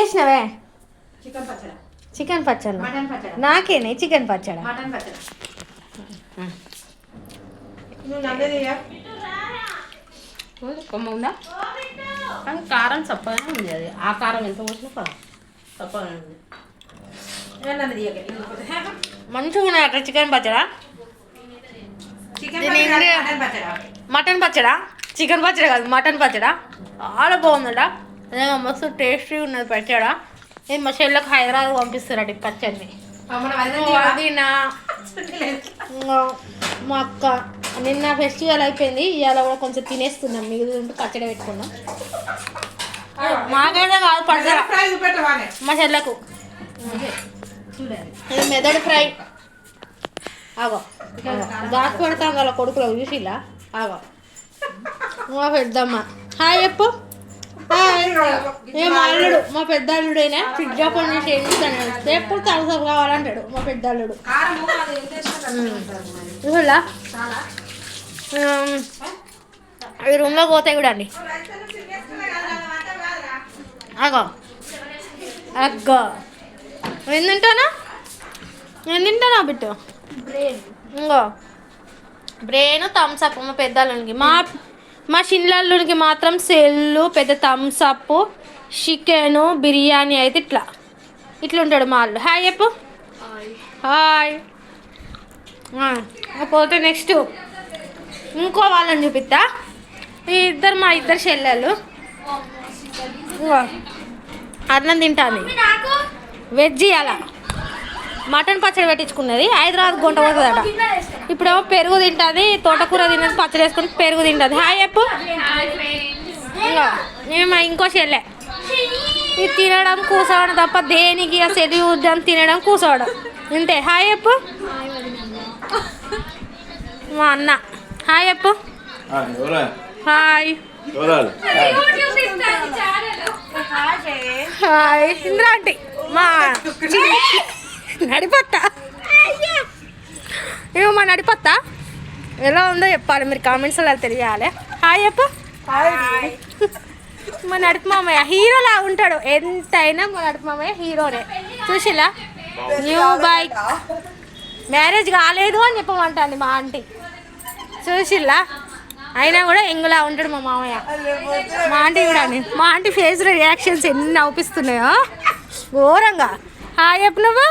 చేసినవే? చికెన్ పచ్చడి నాకేనే చికెన్ పచ్చడి. కొమ్మ ఉందా కానీ కారం చప్పగానే ఉంది. అది ఆ కారం ఎంత పోసినా చప్పగానే ఉంది. మంచిగా ఉన్నాయట చికెన్ పచ్చడా. మటన్ పచ్చడా, చికెన్ పచ్చడి కాదు మటన్ పచ్చడా. చాలా బాగుందట. నిజంగా మస్తు టేస్టీ ఉన్నది పచ్చడా. నేను మా చెల్లెకి హైదరాబాద్ పంపిస్తారట ఈ పచ్చడిని. వదినా మా అక్క నిన్న ఫెస్టివల్ అయిపోయింది, ఇవాళ కూడా కొంచెం తినేస్తున్నాం. మిగిలిన పచ్చడి పెట్టుకున్నాం. మాకైతే కాదు పచ్చడి, మా చెల్లకు. ఇది మెదడు ఫ్రై. ఆగో దాచి పెడతాం కదా కొడుకులో చూసిలా. ఆగో మా పెద్దమ్మ హాయ్ చెప్పు. హాయ్. మా అల్లుడు, మా పెద్ద అల్లుడైనా ఫ్రిడ్జ్ ఓపెన్ చేసి ఏం చేస్తాను ఎప్పుడు తలసపు కావాలంటాడు మా పెద్ద అల్లుడు. చూడలా ఈ రూమ్లో పోతాయి కూడా అండి. అగో అగ్గో ఏం తింటానా, నేను తింటానా బిట్టు. ఇంకో బ్రెయిన్ థమ్స్ అప్ మా పెద్ద అల్లునికి. మా చిన్నల్లునికి మాత్రం సెల్లు పెద్ద థమ్స్ అప్, చికెను బిర్యానీ అయితే ఇట్లా ఉంటాడు మా అల్లు. హాయ్ చెప్పు. హాయ్. పోతే నెక్స్ట్ ఇంకో వాళ్ళని చూపిస్తా. మా ఇద్దరు చెల్లెళ్ళు అన్నం తింటాను. వెజ్ అలా మటన్ పచ్చడి పెట్టించుకున్నది. హైదరాబాద్ గుంట పోతుందట. ఇప్పుడేమో పెరుగు తింటుంది, తోటకూర తిన్నది, పచ్చడి వేసుకుని పెరుగు తింటుంది. హాయ్ చెప్పు. ఇంకో చెల్లె ఇది తినడం కూర్చోవడం తప్ప దేనికి అసలు యూజం తినడం కూర్చోవడం ఇంతే. హాయ్ చెప్పు. మా అన్న హాయ్ చెప్పు. Hi hi. ఇంద్రా ఆంటీ మా నడిపత్తా. ఏమో మా నడిపత్తా ఎలా ఉందో చెప్పాలి, మీరు కామెంట్స్లో తెలియాలి. హాయ్ చెప్పు. మా నడిపి మామయ్య హీరోలా ఉంటాడు ఎంతైనా. మా నడిపి మామయ్య హీరోనే. చూసిలా న్యూ బైక్, మ్యారేజ్ కాలేదు అని చెప్పమంటుంది మా ఆంటీ. చూసిల్లా అయినా కూడా ఎంగులా ఉంటాడు మా మామయ్య. మా ఆంటీ కూడా మా ఆంటీ ఫేస్లో రియాక్షన్స్ ఎన్ని అవుపిస్తున్నాయో ఘోరంగా. హాయ్ చెప్పు నువ్వు.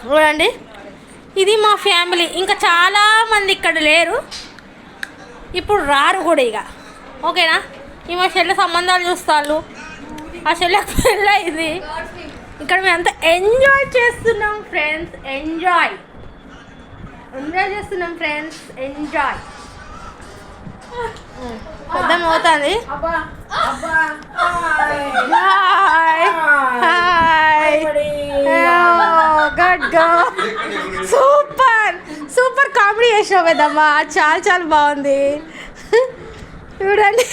చూడండి ఇది మా ఫ్యామిలీ. ఇంకా చాలామంది ఇక్కడ లేరు, ఇప్పుడు రారు కూడా ఇక. ఓకేనా. ఈ మా చెల్లె సంబంధాలు చూస్తారు, ఆ చెల్లెకి పెళ్ళి అయింది. ఇక్కడ మేము అంతా ఎంజాయ్ చేస్తున్నాం ఫ్రెండ్స్. ఎంజాయ్ చేస్తున్నాం ఫ్రెండ్స్. ఎంజాయ్. పెద్దమ్మ పోతుంది. సూపర్ సూపర్ కామెడీ చేసినావు పెద్దమ్మ. చాలా చాలా బాగుంది. చూడండి.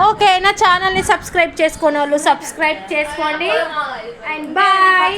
ఓకే నా ఛానల్ని సబ్స్క్రైబ్ చేసుకోని వాళ్ళు సబ్స్క్రైబ్ చేసుకోండి. And bye.